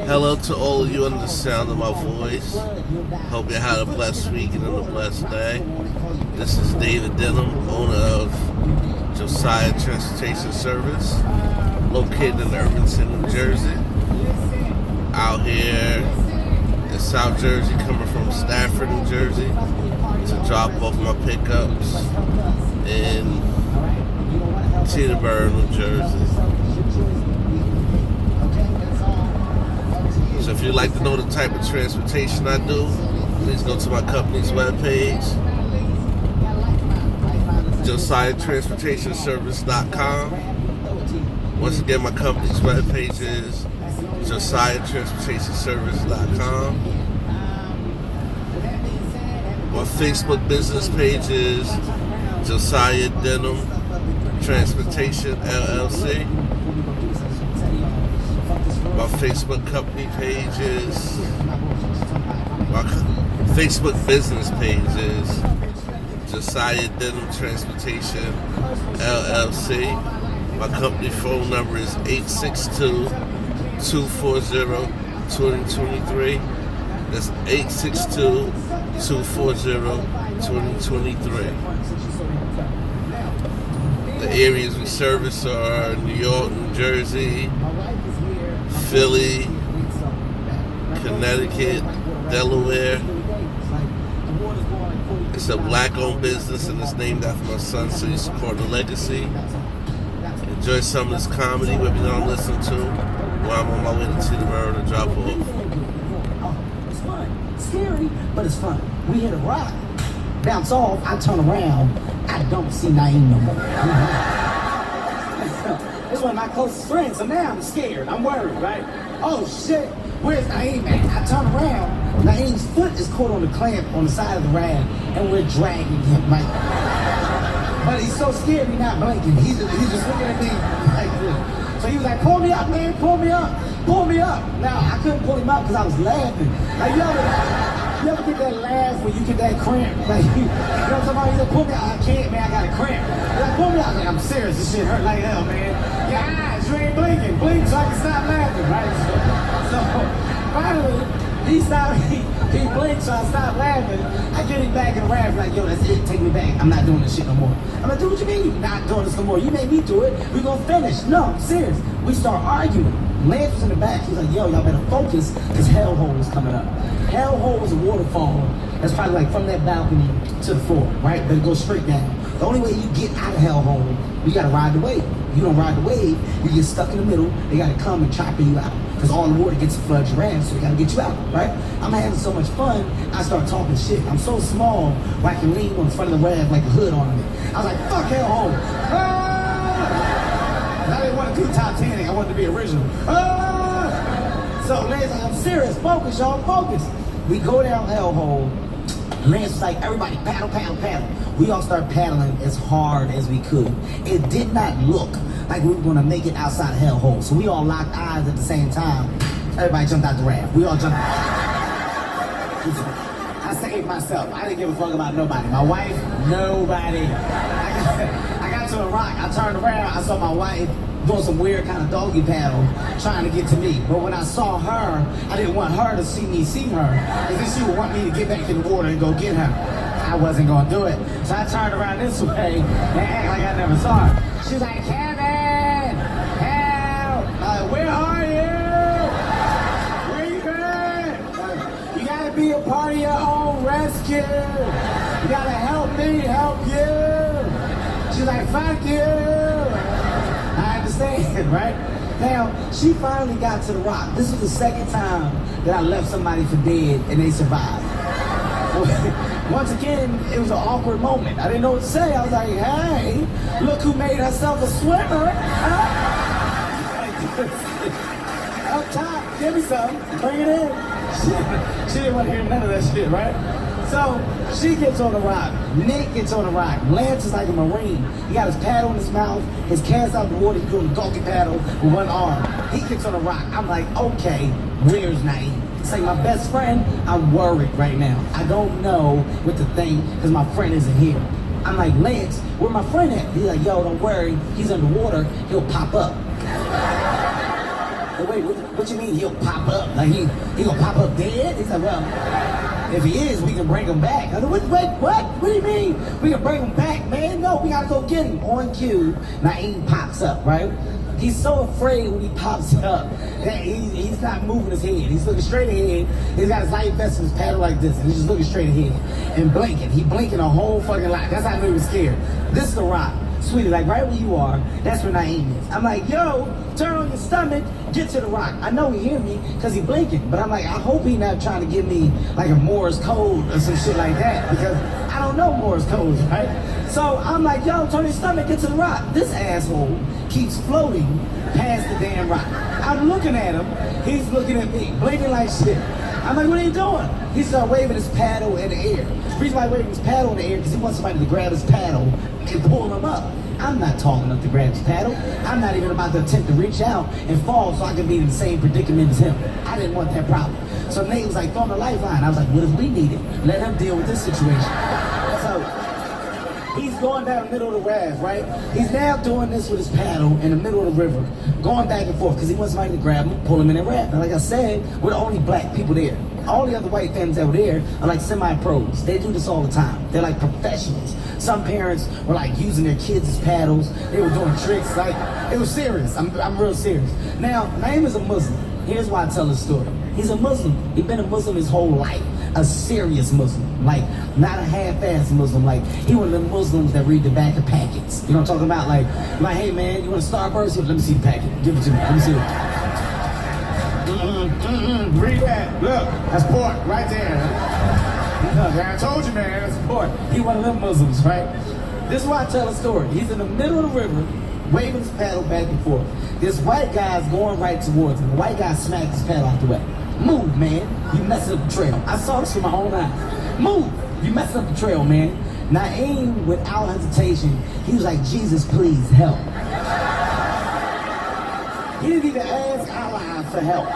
Hello to all of you under the sound of my voice. Hope you had a blessed weekend and a blessed day. This is David Denham, owner of Josiah Transportation Service, located in Irvington, New Jersey. Out here in South Jersey, coming from Stafford, New Jersey, to drop off my pickups in Teterboro, New Jersey. So if you'd like to know the type of transportation I do, please go to my company's webpage, JosiahTransportationService.com. Once again, my company's webpage is JosiahTransportationService.com. My Facebook business page is Josiah Denham Transportation LLC. My Facebook company page is, my Facebook business page is Josiah Denham Transportation LLC. My company phone number is 862-240-2023. That's 862-240-2023. The areas we service are New York, New Jersey, Philly, Connecticut, Delaware. It's a black-owned business and it's named after my son, so you support the legacy. Enjoy some of this comedy, whatever you don't listen to, while I'm on my way to Teterboro to drop off. It's fun. Scary, but it's fun. We hit a rock, bounce off, I turn around, I don't see Naeem no more. It's one of my closest friends, so now I'm scared. I'm worried, right? Oh shit, where's Naeem at? I turn around, Naeem's foot is caught on the clamp on the side of the rag, and we're dragging him, right? But he's so scared, he's not blinking. He's just looking at me like this. So he was like, pull me up, man, pull me up, pull me up. Now, I couldn't pull him up because I was laughing. Like, you ever get that laugh when you get that cramp? Like, you know what I'm talking about? He said, pull me up. I can't, man, I got a cramp. He's like, pull me up. Like, I'm serious, this shit hurt like hell, man. Your eyes, you ain't blinking. Blink so I can stop laughing, right? So finally, he blinked, so I stopped laughing. I get him back in the raft, like, yo, that's it, take me back. I'm not doing this shit no more. I'm like, dude, what you mean you're not doing this no more? You made me do it. We gonna finish. No, I'm serious. We start arguing. Lance was in the back. He's like, yo, y'all better focus, because Hellhole is coming up. Hellhole is a waterfall that's probably like from that balcony to the floor, right? But it goes straight down. The only way you get out of Hellhole, you gotta ride the wave. You don't ride the wave, you get stuck in the middle, they gotta come and chop you out. Because all the water gets to flood your raft, so they gotta get you out, right? I'm having so much fun, I start talking shit. I'm so small, where I can lean on the front of the raft like a hood on me. I was like, fuck Hellhole. Ah! I didn't want to do Titanic, I wanted to be original. Ah! So Lance, I'm serious, focus, y'all, focus. We go down Hellhole. Lance was like, everybody paddle, paddle, paddle. We all start paddling as hard as we could. It did not look like we were gonna make it outside of Hellhole. So we all locked eyes at the same time. Everybody jumped out the raft. We all jumped out. I saved myself. I didn't give a fuck about nobody. My wife, nobody. I got to a rock. I turned around. I saw my wife doing some weird kind of doggy paddle, trying to get to me. But when I saw her, I didn't want her to see me see her, because then she would want me to get back in the water and go get her. I wasn't gonna do it. So I turned around this way and act like I never saw her. She's like, Kevin, help! Where are you? Where you been? You gotta be a part of your own rescue. You gotta help me help you. She's like, fuck you. I understand, right? Now, she finally got to the rock. This was the second time that I left somebody for dead and they survived. Once again, it was an awkward moment. I didn't know what to say. I was like, hey, look who made herself a swimmer. Up top, give me some, bring it in. She didn't want to hear none of that shit, right? So she gets on the rock, Nick gets on the rock, Lance is like a Marine. He got his paddle in his mouth, his cast out the water, he's doing a doggy paddle with one arm. He gets on the rock, I'm like, okay, where's Naeem? It's like my best friend, I'm worried right now. I don't know what to think, because my friend isn't here. I'm like, Lance, where my friend at? He's like, yo, don't worry, he's underwater, he'll pop up. But wait, what you mean he'll pop up? Like he gonna pop up dead? He's like, well, if he is, we can bring him back. I said, what? What do you mean? We can bring him back, man? No, we gotta go get him. On cue, Naeem pops up, right? He's so afraid when he pops up that he's not moving his head. He's looking straight ahead. He's got his life vest in his paddle like this, and he's just looking straight ahead and blinking. He blinking a whole fucking lot. That's how I knew he was scared. This is the rock. Sweetie, like right where you are, that's where Naeem is. I'm like, yo, turn on your stomach, get to the rock. I know he hear me because he blinking, but I'm like, I hope he not trying to give me like a Morse code or some shit like that because I don't know Morse codes, right? So I'm like, yo, turn your stomach, get to the rock. This asshole keeps floating past the damn rock. I'm looking at him, he's looking at me, blinking like shit. I'm like, what are you doing? He started waving his paddle in the air. The reason why he's waving his paddle in the air because he wants somebody to grab his paddle and pull him up. I'm not tall enough to grab his paddle. I'm not even about to attempt to reach out and fall so I can be in the same predicament as him. I didn't want that problem. So Nate was like, throw him a lifeline. I was like, what if we need it? Let him deal with this situation. So he's going down the middle of the raft, right? He's now doing this with his paddle in the middle of the river, going back and forth because he wants somebody to grab him, pull him in the raft. And like I said, we're the only black people there. All the other white families that were there are like semi-pros. They do this all the time. They're like professionals. Some parents were like using their kids as paddles. They were doing tricks. Like, it was serious. I'm real serious. Now, Naeem is a Muslim. Here's why I tell this story. He's a Muslim. He's been a Muslim his whole life. A serious Muslim. Like, not a half-ass Muslim. Like, he one of the Muslims that read the back of packets. You know what I'm talking about? Like, hey man, you want a Starburst? Let me see the packet. Give it to me. Let me see it. Read that. Look, that's pork right there. Look, I told you, man, that's pork. He one of them Muslims, right? This is why I tell a story. He's in the middle of the river, waving his paddle back and forth. This white guy's going right towards him. The white guy smacked his paddle out the way. Move, man. You messing up the trail. I saw this with my own eyes. Move. You messing up the trail, man. Naeem, without hesitation, he was like, Jesus, please help. He didn't even ask Allah for help.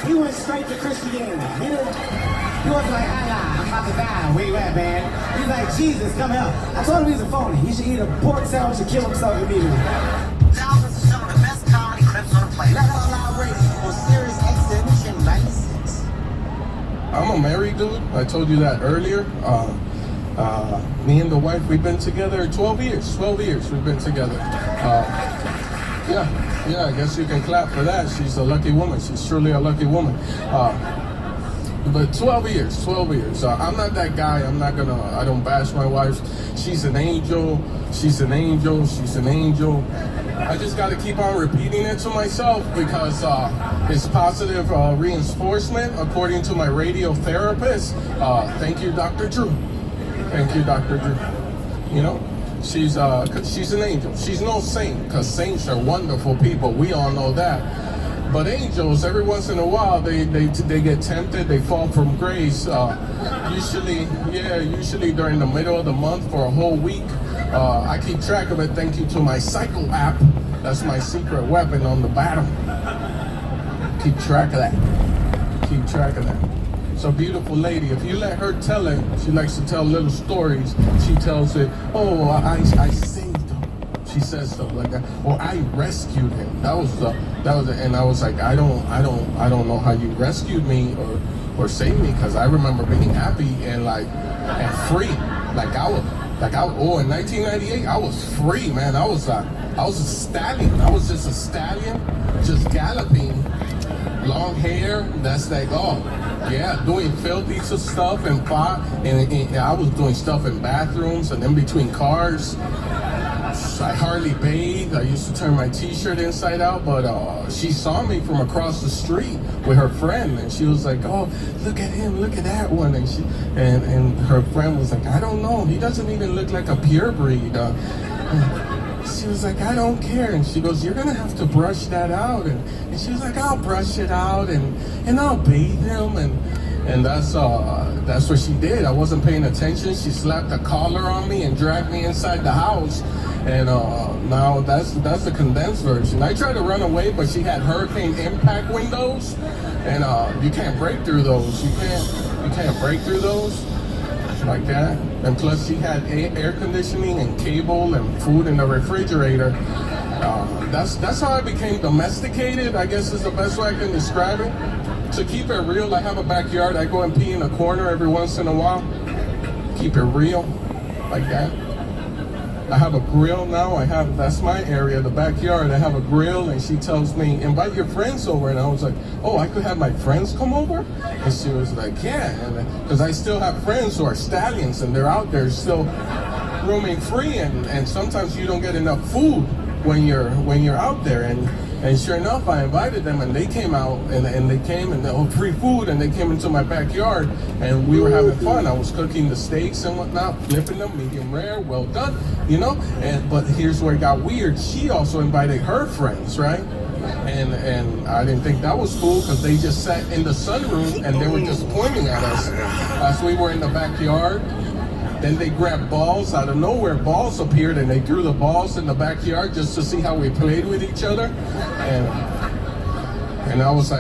He went straight to Christianity. He wasn't like, Allah, I'm about to die. Where you at, man? He's like, Jesus, come help. I told him he's a phony. He should eat a pork sandwich and kill himself immediately. Now this is some of the best comedy clips on the planet. Let All Out Radio on Sirius XM 96. I'm a married dude. I told you that earlier. Me and the wife, we've been together 12 years. 12 years we've been together. Yeah, I guess you can clap for that. She's a lucky woman. She's truly a lucky woman. But 12 years. I'm not that guy. I don't bash my wife. She's an angel. I just got to keep on repeating it to myself because it's positive reinforcement according to my radio therapist. Thank you, Dr. Drew. You know? She's an angel. She's no saint, because saints are wonderful people. We all know that. But angels, every once in a while, they get tempted. They fall from grace. Usually during the middle of the month for a whole week. I keep track of it. Thank you to my Cycle app. That's my secret weapon on the battle. Keep track of that. So beautiful lady, if you let her tell it, she likes to tell little stories. She tells it, oh, I saved him. She says stuff like that. Or I rescued him. That was it. And I was like, I don't know how you rescued me or saved me, because I remember being happy and free. In 1998, I was free, man. I was a stallion. I was just a stallion, just galloping. Long hair, that's like, doing filthy stuff and I was doing stuff in bathrooms and in between cars. I hardly bathed. I used to turn my t-shirt inside out, but she saw me from across the street with her friend, and she was like, oh, look at him, look at that one. And her friend was like, I don't know, he doesn't even look like a purebred. She was like, I don't care. And she goes, you're gonna have to brush that out. And she was like, I'll brush it out and I'll bathe him. And that's what she did. I wasn't paying attention. She slapped a collar on me and dragged me inside the house. And now that's the condensed version. I tried to run away, but she had hurricane impact windows, and you can't break through those. You can't break through those like that. And plus she had air conditioning and cable and food in the refrigerator. That's how I became domesticated, I guess is the best way I can describe it. To keep it real, I have a backyard. I go and pee in a corner every once in a while. Keep it real, like that. I have a grill now. That's my area, the backyard. I have a grill, and she tells me, invite your friends over. And I was like, oh, I could have my friends come over? And she was like, yeah. Because I still have friends who are stallions, and they're out there still roaming free, and sometimes you don't get enough food when you're out there. And sure enough, I invited them, and they came out, and they came, and they had free food, and they came into my backyard, and we were having fun. I was cooking the steaks and whatnot, flipping them, medium rare, well done, you know. But here's where it got weird. She also invited her friends, right? And I didn't think that was cool, because they just sat in the sunroom, and they were just pointing at us as we were in the backyard. Then they grabbed balls out of nowhere. Balls appeared, and they threw the balls in the backyard just to see how we played with each other. And I was like,